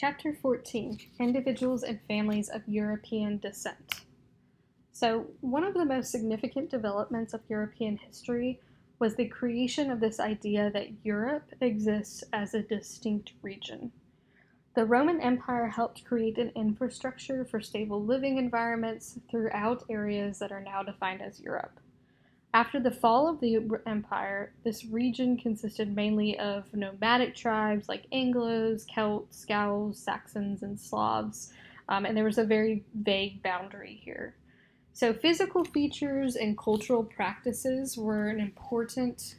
Chapter 14, Individuals and Families of European Descent. So, one of the most significant developments of European history was the creation of this idea that Europe exists as a distinct region. The Roman Empire helped create an infrastructure for stable living environments throughout areas that are now defined as Europe. After the fall of the empire, this region consisted mainly of nomadic tribes like Anglos, Celts, Gauls, Saxons, and Slavs, and there was a very vague boundary here. So physical features and cultural practices were an important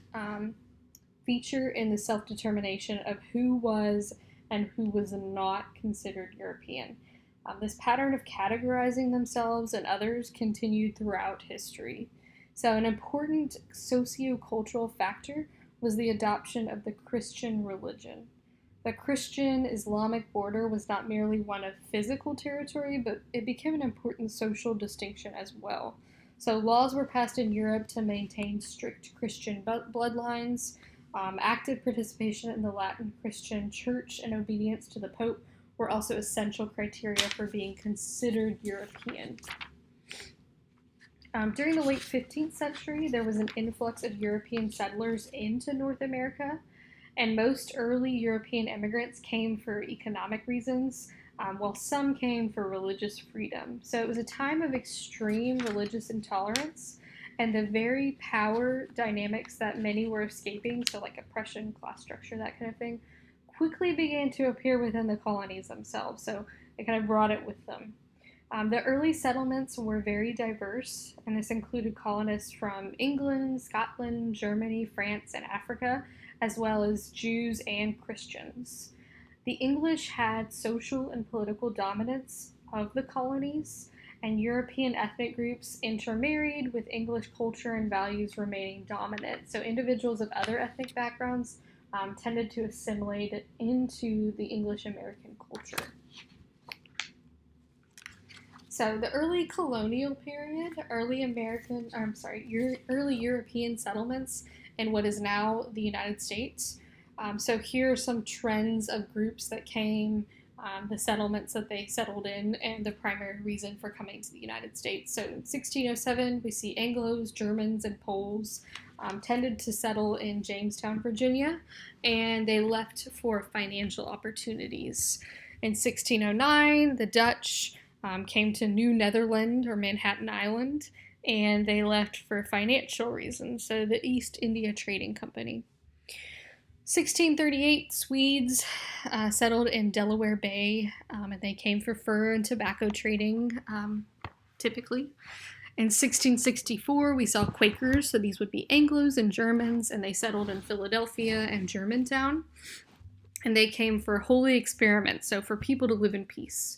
feature in the self-determination of who was and who was not considered European. This pattern of categorizing themselves and others continued throughout history. So an important socio-cultural factor was the adoption of the Christian religion. The Christian Islamic border was not merely one of physical territory, but it became an important social distinction as well. So laws were passed in Europe to maintain strict Christian bloodlines. Active participation in the Latin Christian Church and obedience to the Pope were also essential criteria for being considered European. During the late 15th century, there was an influx of European settlers into North America, and most early European immigrants came for economic reasons, while some came for religious freedom. So it was a time of extreme religious intolerance, and the very power dynamics that many were escaping, so like oppression, class structure, that kind of thing, quickly began to appear within the colonies themselves, so they kind of brought it with them. The early settlements were very diverse, and this included colonists from England, Scotland, Germany, France, and Africa, as well as Jews and Christians. The English had social and political dominance of the colonies, and European ethnic groups intermarried with English culture and values remaining dominant. So individuals of other ethnic backgrounds tended to assimilate into the English-American culture. So the early colonial period, early European settlements in what is now the United States. So here are some trends of groups that came, the settlements that they settled in, and the primary reason for coming to the United States. So in 1607, we see Anglos, Germans, and Poles tended to settle in Jamestown, Virginia, and they left for financial opportunities. In 1609, the Dutch came to New Netherland or Manhattan Island, and they left for financial reasons, so the East India Trading Company. 1638, Swedes settled in Delaware Bay, and they came for fur and tobacco trading, typically. In 1664, we saw Quakers, so these would be Anglos and Germans, and they settled in Philadelphia and Germantown, and they came for holy experiments, so for people to live in peace.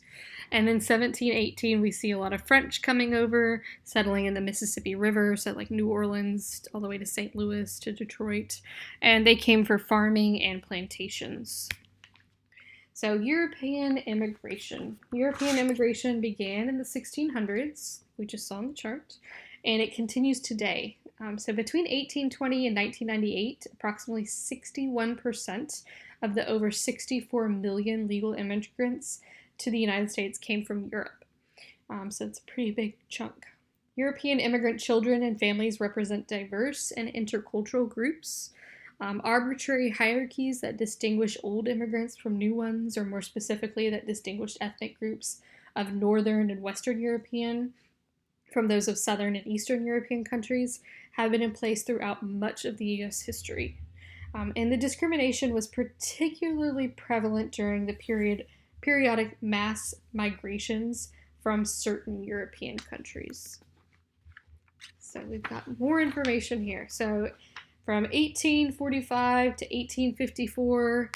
And then 1718, we see a lot of French coming over, settling in the Mississippi River, so like New Orleans, all the way to St. Louis, to Detroit. And they came for farming and plantations. So European immigration. European immigration began in the 1600s, we just saw on the chart, and it continues today. So between 1820 and 1998, approximately 61% of the over 64 million legal immigrants to the United States came from Europe. So it's a pretty big chunk. European immigrant children and families represent diverse and intercultural groups. Arbitrary hierarchies that distinguish old immigrants from new ones, or more specifically, that distinguish ethnic groups of Northern and Western European from those of Southern and Eastern European countries, have been in place throughout much of the U.S. history. And the discrimination was particularly prevalent during the periodic mass migrations from certain European countries. So we've got more information here. So from 1845 to 1854,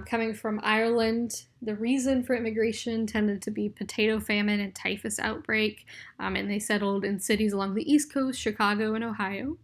coming from Ireland, the reason for immigration tended to be potato famine and typhus outbreak, and they settled in cities along the East Coast, Chicago, and Ohio.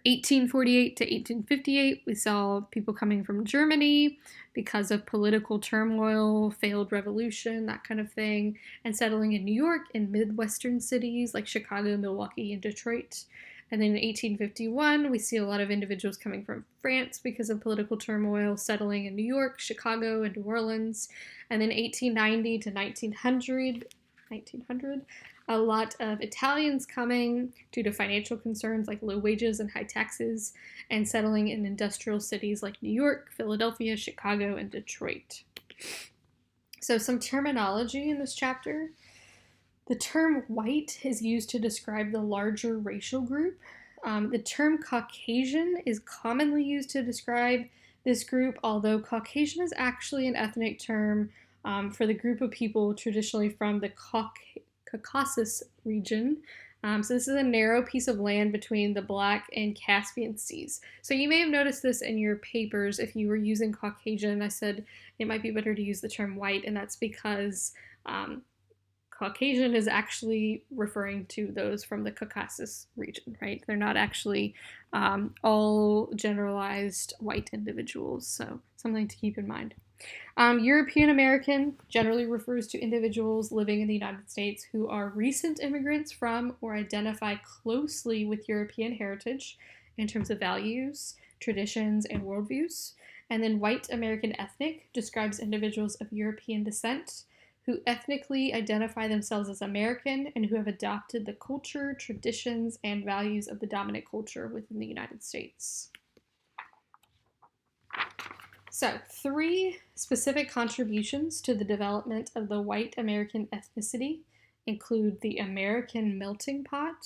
1848 to 1858, we saw people coming from Germany because of political turmoil, failed revolution, that kind of thing, and settling in New York and Midwestern cities like Chicago, Milwaukee, and Detroit. And then in 1851, we see a lot of individuals coming from France because of political turmoil, settling in New York, Chicago, and New Orleans. And then 1890 to 1900, a lot of Italians coming due to financial concerns like low wages and high taxes, and settling in industrial cities like New York, Philadelphia, Chicago, and Detroit. So some terminology in this chapter. The term white is used to describe the larger racial group. The term Caucasian is commonly used to describe this group, although Caucasian is actually an ethnic term for the group of people traditionally from the Caucasus region. So this is a narrow piece of land between the Black and Caspian Seas. So you may have noticed this in your papers if you were using Caucasian. I said it might be better to use the term white, and that's because Caucasian is actually referring to those from the Caucasus region, right? They're not actually all generalized white individuals, so something to keep in mind. European American generally refers to individuals living in the United States who are recent immigrants from or identify closely with European heritage in terms of values, traditions, and worldviews. And then white American ethnic describes individuals of European descent who ethnically identify themselves as American and who have adopted the culture, traditions, and values of the dominant culture within the United States. So, 3 specific contributions to the development of the white American ethnicity include the American melting pot,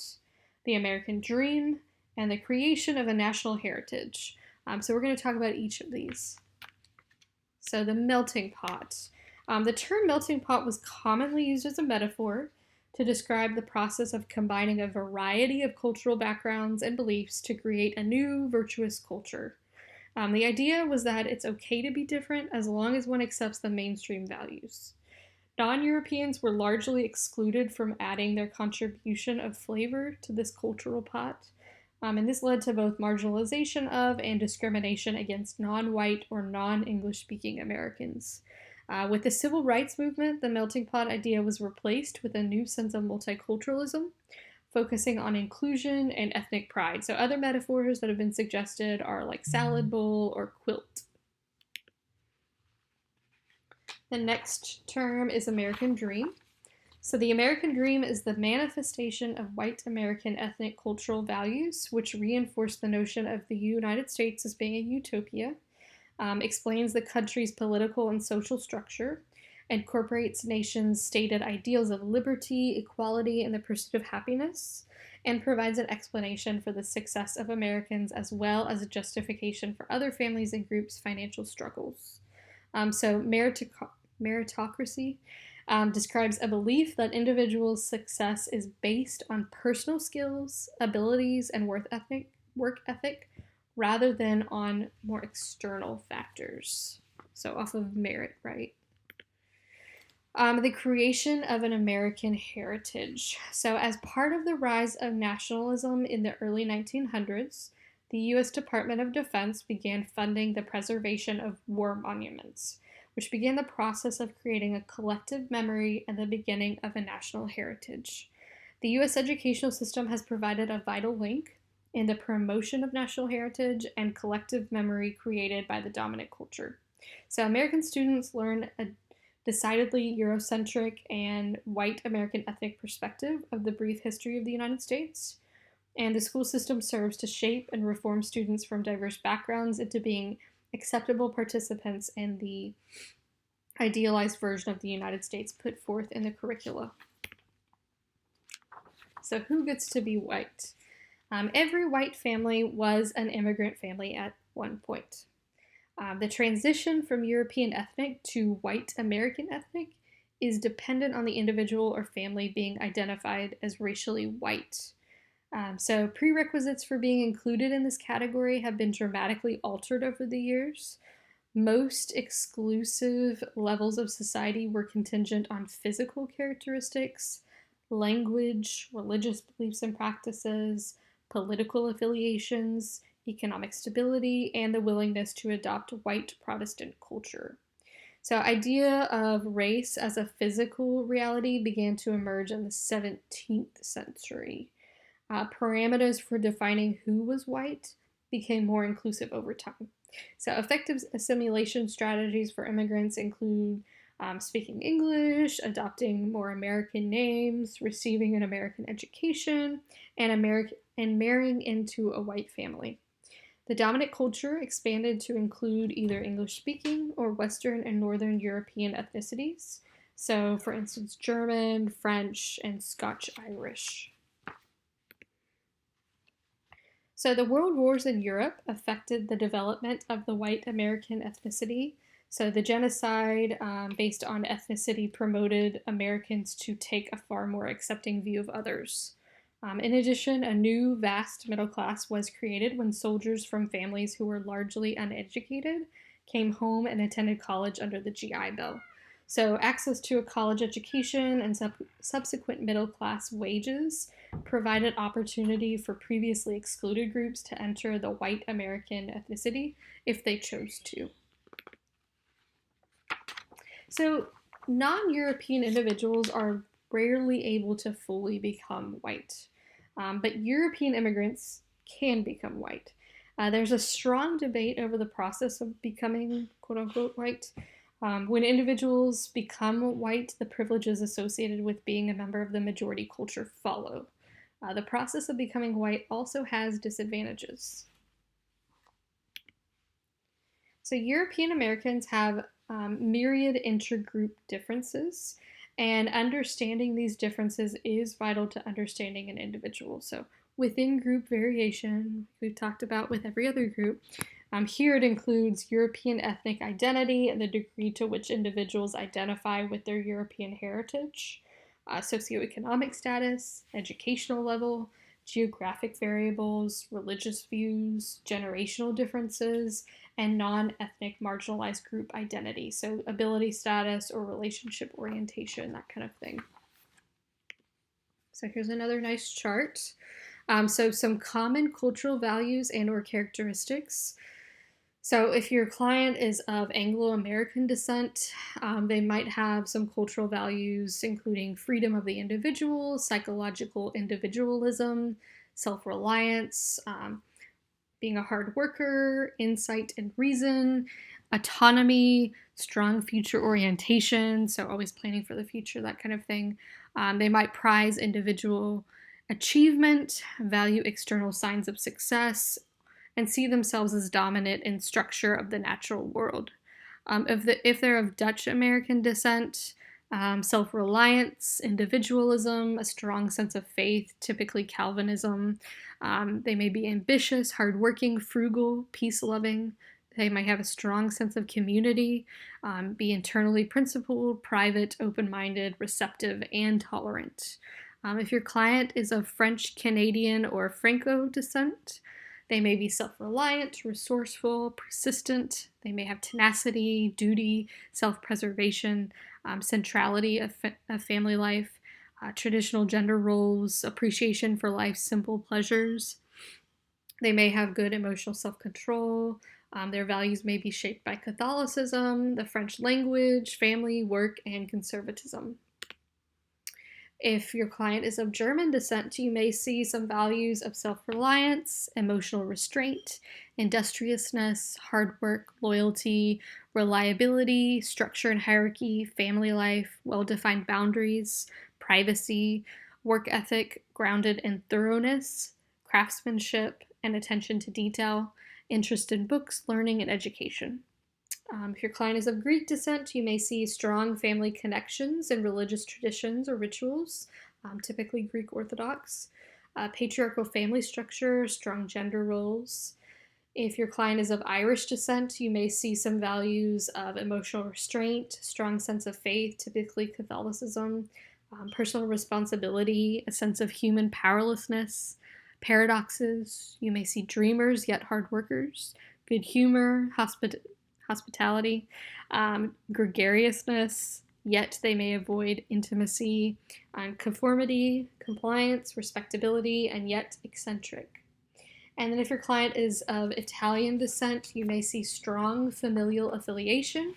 the American dream, and the creation of a national heritage. So we're going to talk about each of these. So the melting pot. The term melting pot was commonly used as a metaphor to describe the process of combining a variety of cultural backgrounds and beliefs to create a new virtuous culture. The idea was that it's okay to be different as long as one accepts the mainstream values. Non-Europeans were largely excluded from adding their contribution of flavor to this cultural pot, and this led to both marginalization of and discrimination against non-white or non-English-speaking Americans. With the civil rights movement, the melting pot idea was replaced with a new sense of multiculturalism, focusing on inclusion and ethnic pride. So other metaphors that have been suggested are like salad bowl or quilt. The next term is American Dream. So the American Dream is the manifestation of white American ethnic cultural values, which reinforce the notion of the United States as being a utopia, explains the country's political and social structure, incorporates nations' stated ideals of liberty, equality, and the pursuit of happiness, and provides an explanation for the success of Americans as well as a justification for other families and groups' financial struggles. So meritocracy describes a belief that individuals' success is based on personal skills, abilities, and work ethic, rather than on more external factors. So off of merit, right? The creation of an American heritage. So as part of the rise of nationalism in the early 1900s, the U.S. Department of Defense began funding the preservation of war monuments, which began the process of creating a collective memory and the beginning of a national heritage. The U.S. educational system has provided a vital link in the promotion of national heritage and collective memory created by the dominant culture. So American students learn a decidedly Eurocentric and white American ethnic perspective of the brief history of the United States, and the school system serves to shape and reform students from diverse backgrounds into being acceptable participants in the idealized version of the United States put forth in the curricula. So who gets to be white? Every white family was an immigrant family at one point. The transition from European ethnic to white American ethnic is dependent on the individual or family being identified as racially white. So prerequisites for being included in this category have been dramatically altered over the years. Most exclusive levels of society were contingent on physical characteristics, language, religious beliefs and practices, political affiliations, economic stability, and the willingness to adopt white Protestant culture. So idea of race as a physical reality began to emerge in the 17th century. Parameters for defining who was white became more inclusive over time. So, effective assimilation strategies for immigrants include speaking English, adopting more American names, receiving an American education, and marrying into a white family. The dominant culture expanded to include either English speaking or Western and Northern European ethnicities. So, for instance, German, French, and Scotch Irish. So, the world wars in Europe affected the development of the white American ethnicity. So, the genocide based on ethnicity promoted Americans to take a far more accepting view of others. In addition, a new vast middle class was created when soldiers from families who were largely uneducated came home and attended college under the GI Bill. So, access to a college education and subsequent middle class wages provided opportunity for previously excluded groups to enter the white American ethnicity if they chose to. So, non European individuals are rarely able to fully become white, but European immigrants can become white. There's a strong debate over the process of becoming quote unquote white. When individuals become white, the privileges associated with being a member of the majority culture follow. The process of becoming white also has disadvantages. So, European Americans have myriad intergroup differences, and understanding these differences is vital to understanding an individual. So, within group variation, we've talked about with every other group, here it includes European ethnic identity and the degree to which individuals identify with their European heritage, socioeconomic status, educational level, geographic variables, religious views, generational differences, and non ethnic marginalized group identity, so ability status or relationship orientation, that kind of thing. So here's another nice chart. So some common cultural values and or characteristics. So if your client is of Anglo-American descent, they might have some cultural values including freedom of the individual, psychological individualism, self-reliance, being a hard worker, insight and reason, autonomy, strong future orientation, so always planning for the future, that kind of thing. They might prize individual achievement, value external signs of success, and see themselves as dominant in structure of the natural world. If they're of Dutch American descent, self-reliance, individualism, a strong sense of faith, typically Calvinism. They may be ambitious, hardworking, frugal, peace-loving. They might have a strong sense of community, be internally principled, private, open-minded, receptive, and tolerant. If your client is of French, Canadian, or Franco descent, they may be self-reliant, resourceful, persistent. They may have tenacity, duty, self-preservation, centrality of family life, traditional gender roles, appreciation for life's simple pleasures. They may have good emotional self-control. Their values may be shaped by Catholicism, the French language, family, work, and conservatism. If your client is of German descent, you may see some values of self-reliance, emotional restraint, industriousness, hard work, loyalty, reliability, structure and hierarchy, family life, well-defined boundaries, privacy, work ethic grounded in thoroughness, craftsmanship, and attention to detail, interest in books, learning, and education. If your client is of Greek descent, you may see strong family connections and religious traditions or rituals, typically Greek Orthodox, patriarchal family structure, strong gender roles. If your client is of Irish descent, you may see some values of emotional restraint, strong sense of faith, typically Catholicism, personal responsibility, a sense of human powerlessness, paradoxes. You may see dreamers yet hard workers, good humor, hospitality, gregariousness, yet they may avoid intimacy, conformity, compliance, respectability, and yet eccentric. And then if your client is of Italian descent, you may see strong familial affiliation,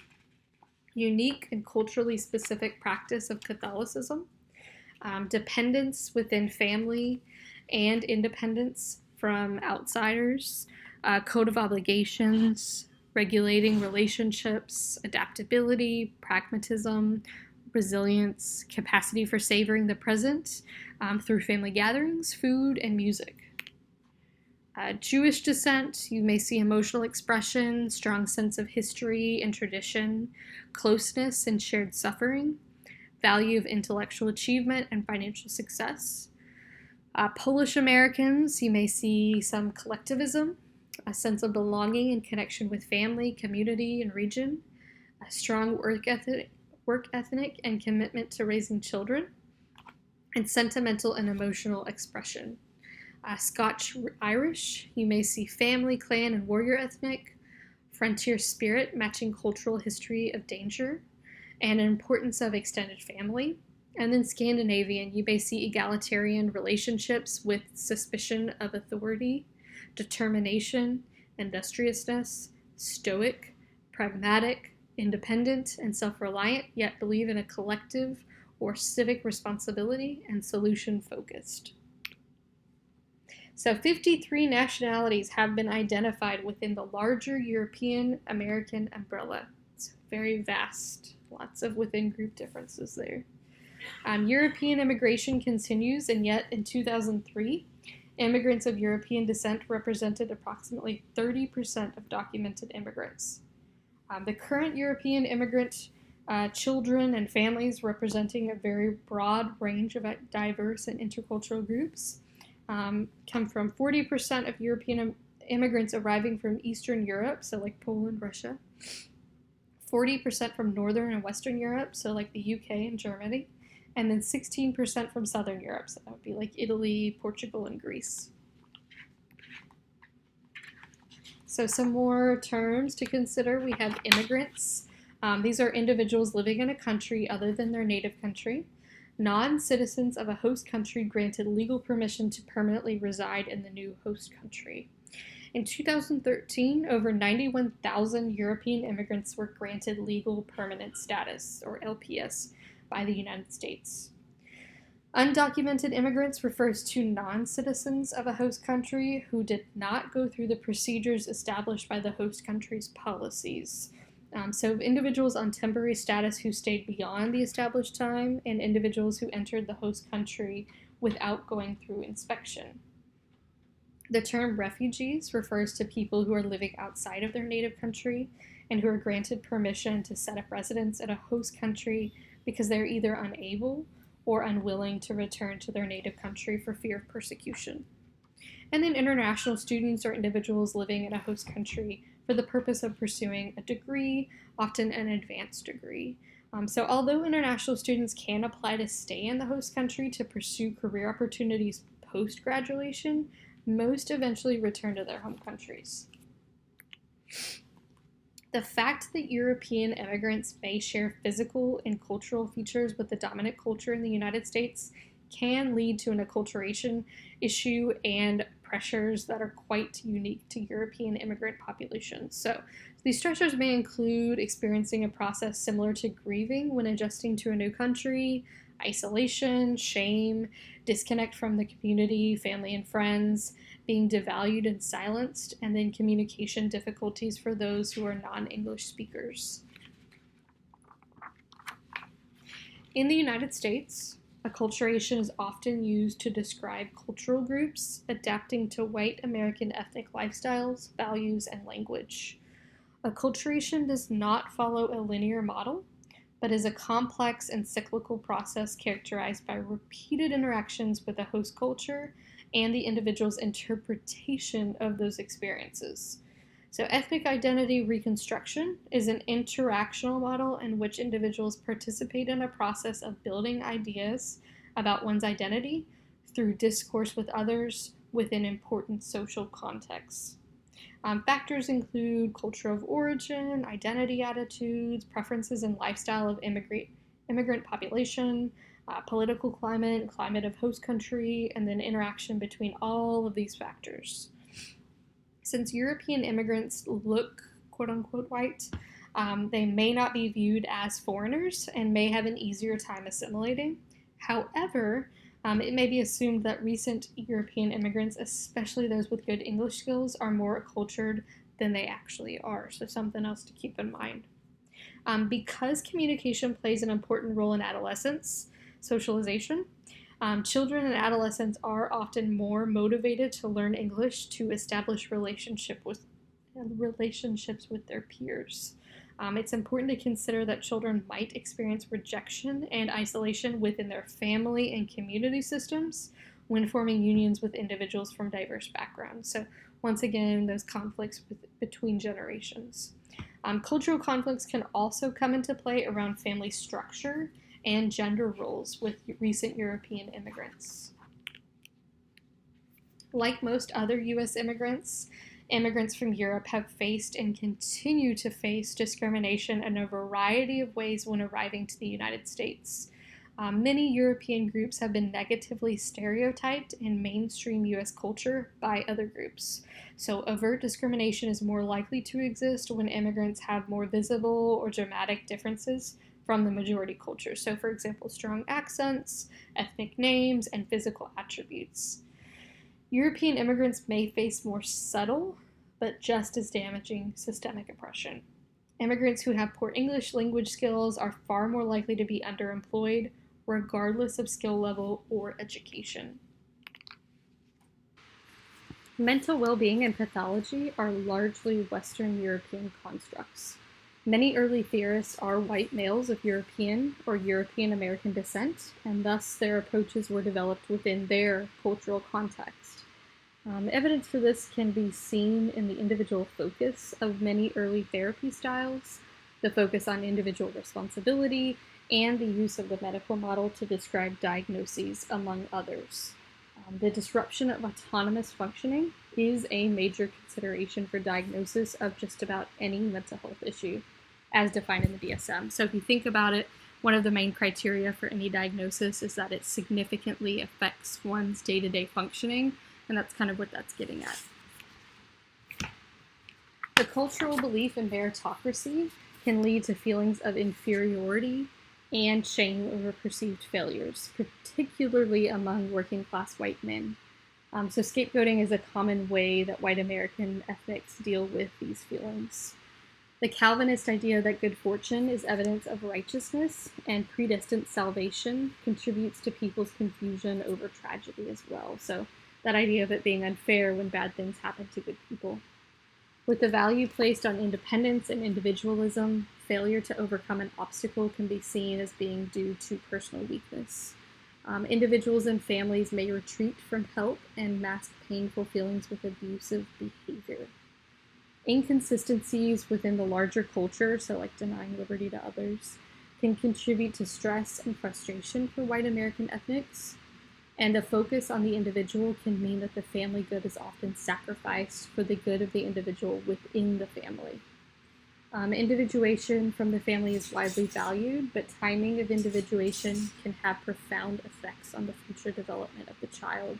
unique and culturally specific practice of Catholicism, dependence within family, and independence from outsiders, code of obligations, regulating relationships, adaptability, pragmatism, resilience, capacity for savoring the present through family gatherings, food, and music. Jewish descent, you may see emotional expression, strong sense of history and tradition, closeness and shared suffering, value of intellectual achievement and financial success. Polish Americans, you may see some collectivism, a sense of belonging and connection with family, community, and region, a strong work ethic and commitment to raising children, and sentimental and emotional expression. Scotch Irish, you may see family, clan, and warrior ethnic, frontier spirit matching cultural history of danger, and an importance of extended family. And then Scandinavian, you may see egalitarian relationships with suspicion of authority, determination, industriousness, stoic, pragmatic, independent, and self-reliant, yet believe in a collective or civic responsibility and solution-focused. So 53 nationalities have been identified within the larger European American umbrella. It's very vast, lots of within group differences there. European immigration continues, and yet in 2003, immigrants of European descent represented approximately 30% of documented immigrants. The current European immigrant children and families representing a very broad range of diverse and intercultural groups come from 40% of European immigrants arriving from Eastern Europe, so like Poland, Russia, 40% from Northern and Western Europe, so like the UK and Germany, and then 16% from Southern Europe, so that would be like Italy, Portugal, and Greece. So some more terms to consider. We have immigrants. These are individuals living in a country other than their native country. Non-citizens of a host country granted legal permission to permanently reside in the new host country. In 2013, over 91,000 European immigrants were granted legal permanent status, or LPS, by the United States. Undocumented immigrants refers to non-citizens of a host country who did not go through the procedures established by the host country's policies. So individuals on temporary status who stayed beyond the established time, and individuals who entered the host country without going through inspection. The term refugees refers to people who are living outside of their native country and who are granted permission to set up residence in a host country because they're either unable or unwilling to return to their native country for fear of persecution. And then international students are individuals living in a host country for the purpose of pursuing a degree, often an advanced degree. So although international students can apply to stay in the host country to pursue career opportunities post-graduation, most eventually return to their home countries. The fact that European immigrants may share physical and cultural features with the dominant culture in the United States can lead to an acculturation issue and pressures that are quite unique to European immigrant populations. So these stressors may include experiencing a process similar to grieving when adjusting to a new country, isolation, shame, disconnect from the community, family, and friends, being devalued and silenced, and then communication difficulties for those who are non-English speakers. In the United States, acculturation is often used to describe cultural groups adapting to white American ethnic lifestyles, values, and language. Acculturation does not follow a linear model, but is a complex and cyclical process characterized by repeated interactions with the host culture and the individual's interpretation of those experiences. So ethnic identity reconstruction is an interactional model in which individuals participate in a process of building ideas about one's identity through discourse with others within important social contexts. Factors include culture of origin, identity attitudes, preferences and lifestyle of immigrant population, political climate, climate of host country, and then interaction between all of these factors. Since European immigrants look quote-unquote white, they may not be viewed as foreigners and may have an easier time assimilating. However, It may be assumed that recent European immigrants, especially those with good English skills, are more acculturated than they actually are. So, something else to keep in mind. Because communication plays an important role in adolescence socialization, children and adolescents are often more motivated to learn English to establish relationships with their peers. It's important to consider that children might experience rejection and isolation within their family and community systems when forming unions with individuals from diverse backgrounds. So, once again, those conflicts between generations. Cultural conflicts can also come into play around family structure and gender roles with recent European immigrants. Like most other U.S. immigrants, immigrants from Europe have faced and continue to face discrimination in a variety of ways when arriving to the United States. Many European groups have been negatively stereotyped in mainstream U.S. culture by other groups. So, overt discrimination is more likely to exist when immigrants have more visible or dramatic differences from the majority culture. So, for example, strong accents, ethnic names, and physical attributes. European immigrants may face more subtle, but just as damaging systemic oppression. Immigrants who have poor English language skills are far more likely to be underemployed, regardless of skill level or education. Mental well-being and pathology are largely Western European constructs. Many early theorists are white males of European or European American descent, and thus their approaches were developed within their cultural context. Evidence for this can be seen in the individual focus of many early therapy styles, the focus on individual responsibility, and the use of the medical model to describe diagnoses, among others. The disruption of autonomous functioning is a major consideration for diagnosis of just about any mental health issue, as defined in the DSM. So if you think about it, one of the main criteria for any diagnosis is that it significantly affects one's day-to-day functioning, and that's kind of what that's getting at. The cultural belief in meritocracy can lead to feelings of inferiority and shame over perceived failures, particularly among working class white men. So scapegoating is a common way that white American ethnics deal with these feelings. The Calvinist idea that good fortune is evidence of righteousness and predestined salvation contributes to people's confusion over tragedy as well. So that idea of it being unfair when bad things happen to good people. With the value placed on independence and individualism, failure to overcome an obstacle can be seen as being due to personal weakness. Individuals and families may retreat from help and mask painful feelings with abusive behavior. Inconsistencies within the larger culture, so like denying liberty to others, can contribute to stress and frustration for white American ethnics. And a focus on the individual can mean that the family good is often sacrificed for the good of the individual within the family. Individuation from the family is widely valued, but timing of individuation can have profound effects on the future development of the child.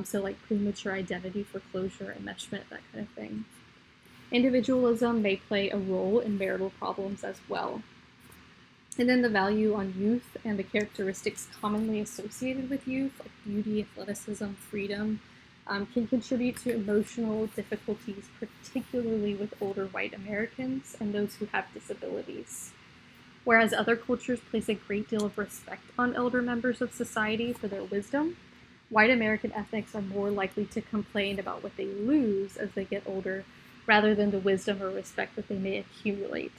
So like premature identity foreclosure, enmeshment, that kind of thing. Individualism may play a role in marital problems as well. And then the value on youth and the characteristics commonly associated with youth, like beauty, athleticism, freedom, can contribute to emotional difficulties, particularly with older white Americans and those who have disabilities. Whereas other cultures place a great deal of respect on elder members of society for their wisdom, white American ethnics are more likely to complain about what they lose as they get older, rather than the wisdom or respect that they may accumulate.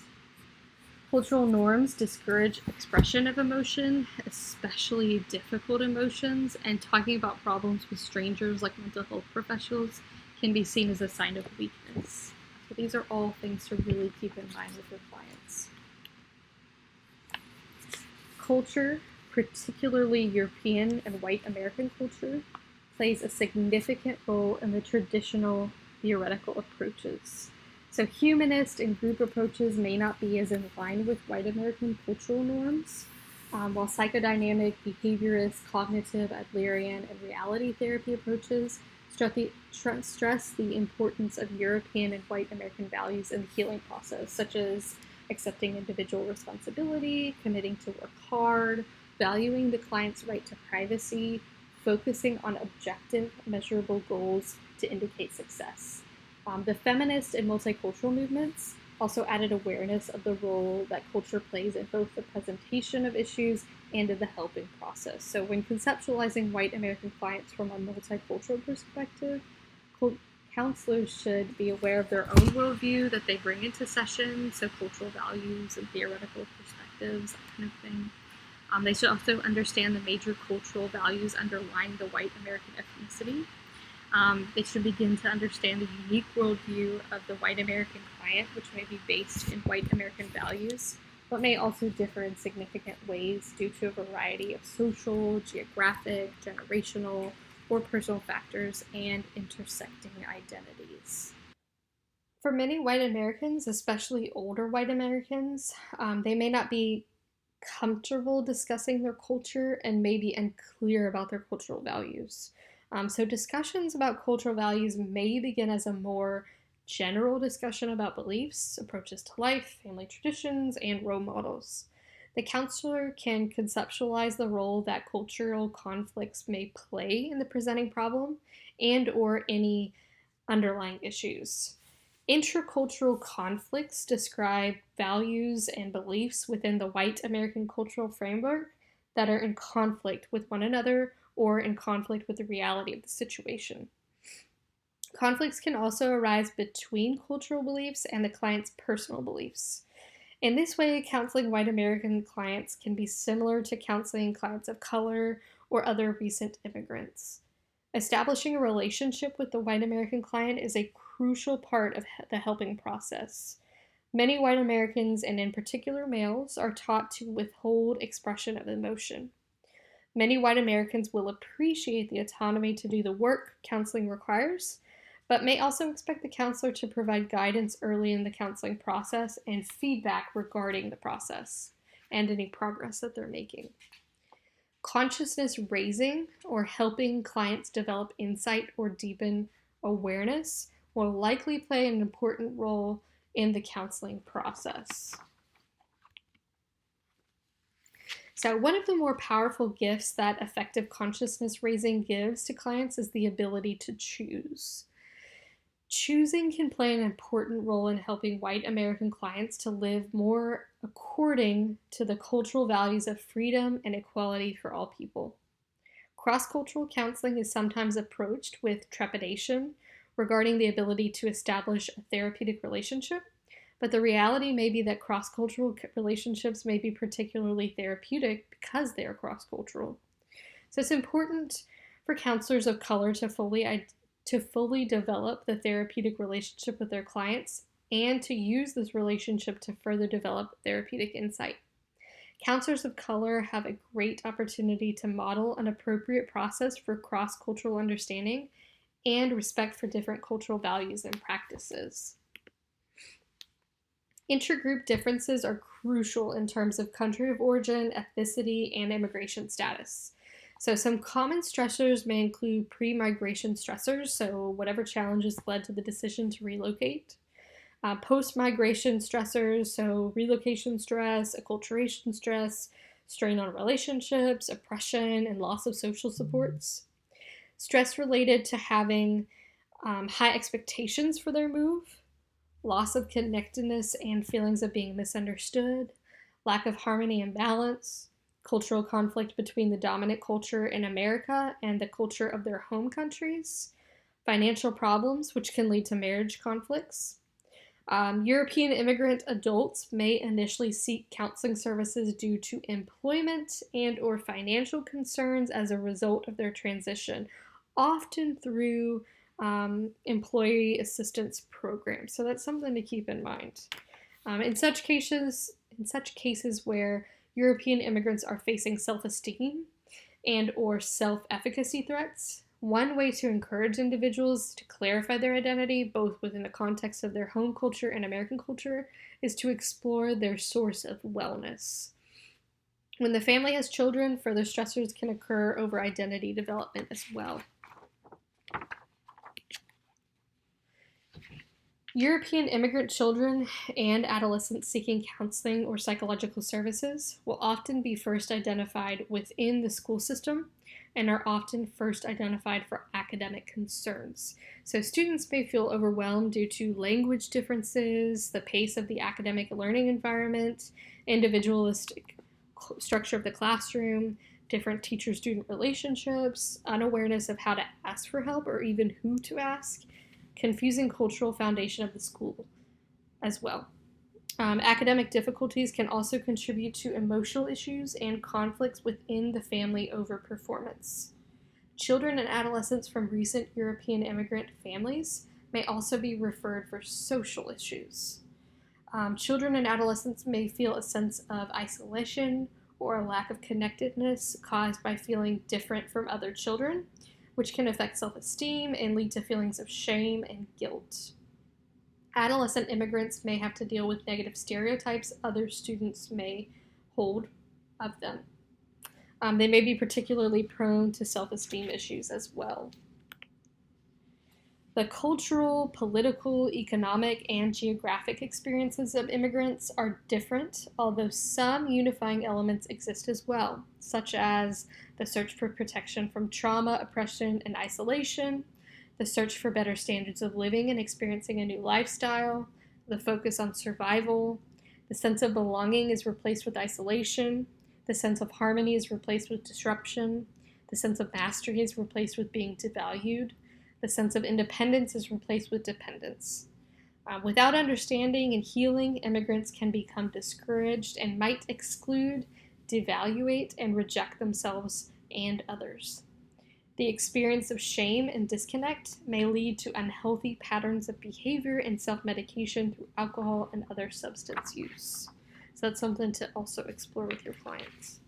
Cultural norms discourage expression of emotion, especially difficult emotions, and talking about problems with strangers like mental health professionals can be seen as a sign of weakness. So these are all things to really keep in mind with your clients. Culture, particularly European and white American culture, plays a significant role in the traditional theoretical approaches. So humanist and group approaches may not be as in line with white American cultural norms, while psychodynamic, behaviorist, cognitive, Adlerian, and reality therapy approaches stress the importance of European and white American values in the healing process, such as accepting individual responsibility, committing to work hard, valuing the client's right to privacy, focusing on objective, measurable goals to indicate success. The feminist and multicultural movements also added awareness of the role that culture plays in both the presentation of issues and in the helping process. So when conceptualizing white American clients from a multicultural perspective, counselors should be aware of their own worldview that they bring into sessions, so cultural values and theoretical perspectives, that kind of thing. They should also understand the major cultural values underlying the white American ethnicity. They should begin to understand the unique worldview of the white American client, which may be based in white American values, but may also differ in significant ways due to a variety of social, geographic, generational, or personal factors and intersecting identities. For many white Americans, especially older white Americans, they may not be comfortable discussing their culture and may be unclear about their cultural values. So discussions about cultural values may begin as a more general discussion about beliefs, approaches to life, family traditions, and role models. The counselor can conceptualize the role that cultural conflicts may play in the presenting problem and or any underlying issues. Intercultural conflicts describe values and beliefs within the white American cultural framework that are in conflict with one another or in conflict with the reality of the situation. Conflicts can also arise between cultural beliefs and the client's personal beliefs. In this way, counseling white American clients can be similar to counseling clients of color or other recent immigrants. Establishing a relationship with the white American client is a crucial part of the helping process. Many white Americans, and in particular males, are taught to withhold expression of emotion. Many white Americans will appreciate the autonomy to do the work counseling requires, but may also expect the counselor to provide guidance early in the counseling process and feedback regarding the process and any progress that they're making. Consciousness raising, or helping clients develop insight or deepen awareness, will likely play an important role in the counseling process. So one of the more powerful gifts that effective consciousness raising gives to clients is the ability to choose. Choosing can play an important role in helping white American clients to live more according to the cultural values of freedom and equality for all people. Cross-cultural counseling is sometimes approached with trepidation regarding the ability to establish a therapeutic relationship, but the reality may be that cross-cultural relationships may be particularly therapeutic because they are cross-cultural. So it's important for counselors of color to fully develop the therapeutic relationship with their clients and to use this relationship to further develop therapeutic insight. Counselors of color have a great opportunity to model an appropriate process for cross-cultural understanding and respect for different cultural values and practices. Intergroup differences are crucial in terms of country of origin, ethnicity, and immigration status. So some common stressors may include pre-migration stressors, so whatever challenges led to the decision to relocate. Post-migration stressors, so relocation stress, acculturation stress, strain on relationships, oppression, and loss of social supports. Stress related to having high expectations for their move, loss of connectedness and feelings of being misunderstood, lack of harmony and balance, cultural conflict between the dominant culture in America and the culture of their home countries, financial problems, which can lead to marriage conflicts. European immigrant adults may initially seek counseling services due to employment and or financial concerns as a result of their transition, often through employee assistance programs. So that's something to keep in mind. In such cases where European immigrants are facing self-esteem and or self-efficacy threats, one way to encourage individuals to clarify their identity, both within the context of their home culture and American culture, is to explore their source of wellness. When the family has children, further stressors can occur over identity development as well. European immigrant children and adolescents seeking counseling or psychological services will often be first identified within the school system and are often first identified for academic concerns. So students may feel overwhelmed due to language differences, the pace of the academic learning environment, individualistic structure of the classroom, different teacher-student relationships, unawareness of how to ask for help or even who to ask, confusing cultural foundation of the school as well. Academic difficulties can also contribute to emotional issues and conflicts within the family over performance. Children and adolescents from recent European immigrant families may also be referred for social issues. Children and adolescents may feel a sense of isolation or a lack of connectedness caused by feeling different from other children, which can affect self-esteem and lead to feelings of shame and guilt. Adolescent immigrants may have to deal with negative stereotypes other students may hold of them. They may be particularly prone to self-esteem issues as well. The cultural, political, economic, and geographic experiences of immigrants are different, although some unifying elements exist as well, such as the search for protection from trauma, oppression, and isolation, the search for better standards of living and experiencing a new lifestyle, the focus on survival, the sense of belonging is replaced with isolation, the sense of harmony is replaced with disruption, the sense of mastery is replaced with being devalued, the sense of independence is replaced with dependence. Without understanding and healing, immigrants can become discouraged and might exclude, devaluate, and reject themselves and others. The experience of shame and disconnect may lead to unhealthy patterns of behavior and self-medication through alcohol and other substance use. So that's something to also explore with your clients.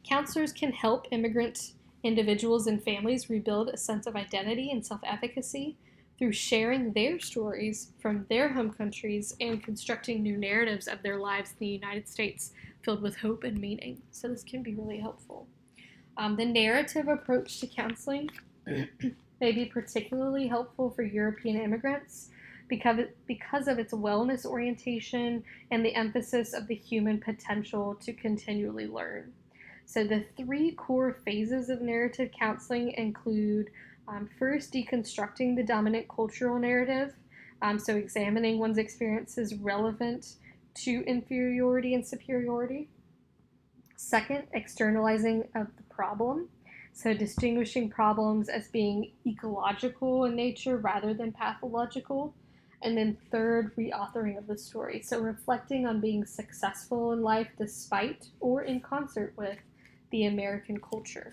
Counselors can help immigrant individuals and families rebuild a sense of identity and self-efficacy through sharing their stories from their home countries and constructing new narratives of their lives in the United States filled with hope and meaning. So this can be really helpful. The narrative approach to counseling may be particularly helpful for European immigrants because of its wellness orientation and the emphasis of the human potential to continually learn. So the three core phases of narrative counseling include first, deconstructing the dominant cultural narrative, so examining one's experiences relevant to inferiority and superiority. Second, externalizing of the problem, so distinguishing problems as being ecological in nature rather than pathological. And then third, reauthoring of the story, so reflecting on being successful in life despite or in concert with the American culture.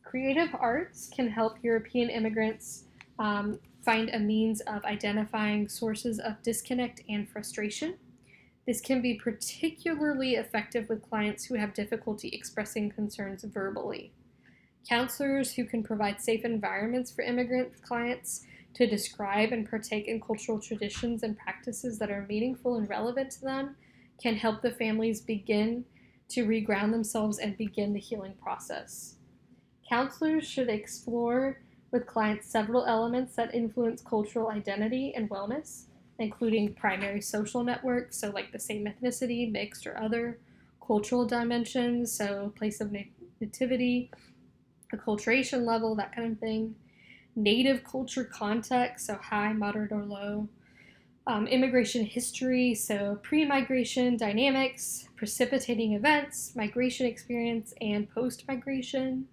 Creative arts can help European immigrants find a means of identifying sources of disconnect and frustration. This can be particularly effective with clients who have difficulty expressing concerns verbally. Counselors who can provide safe environments for immigrant clients to describe and partake in cultural traditions and practices that are meaningful and relevant to them can help the families begin to reground themselves and begin the healing process. Counselors should explore with clients several elements that influence cultural identity and wellness, including primary social networks, so like the same ethnicity, mixed or other, cultural dimensions, so place of nativity, acculturation level, that kind of thing, native culture context, so high, moderate, or low, immigration history, so pre-migration dynamics, precipitating events, migration experience, and post-migration,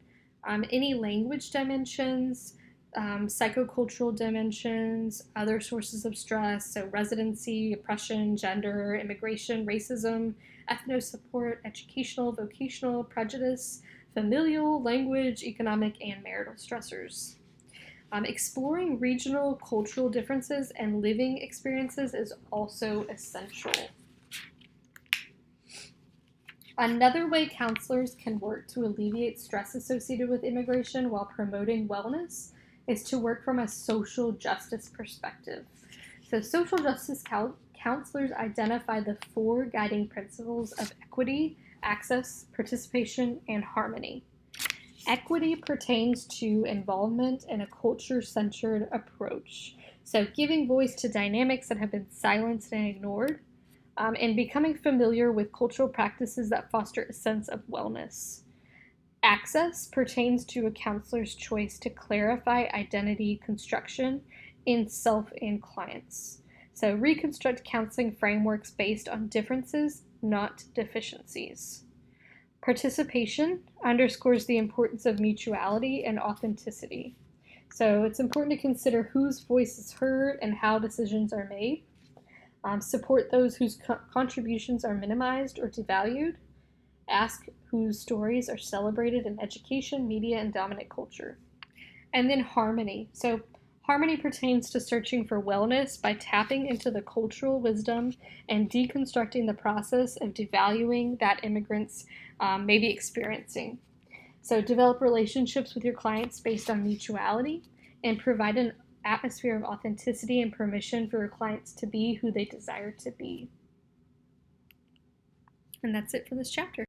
any language dimensions, psychocultural dimensions, other sources of stress, so residency, oppression, gender, immigration, racism, ethno-support, educational, vocational, prejudice, familial, language, economic, and marital stressors. Exploring regional cultural differences and living experiences is also essential. Another way counselors can work to alleviate stress associated with immigration while promoting wellness is to work from a social justice perspective. So social justice counselors identify the four guiding principles of equity, access, participation, and harmony. Equity pertains to involvement in a culture-centered approach. So giving voice to dynamics that have been silenced and ignored, and becoming familiar with cultural practices that foster a sense of wellness. Access pertains to a counselor's choice to clarify identity construction in self and clients. So reconstruct counseling frameworks based on differences, not deficiencies. Participation underscores the importance of mutuality and authenticity. So it's important to consider whose voice is heard and how decisions are made. Support those whose contributions are minimized or devalued. Ask whose stories are celebrated in education, media, and dominant culture. And then harmony. So harmony pertains to searching for wellness by tapping into the cultural wisdom and deconstructing the process of devaluing that immigrants may be experiencing. So develop relationships with your clients based on mutuality and provide an atmosphere of authenticity and permission for your clients to be who they desire to be. And that's it for this chapter.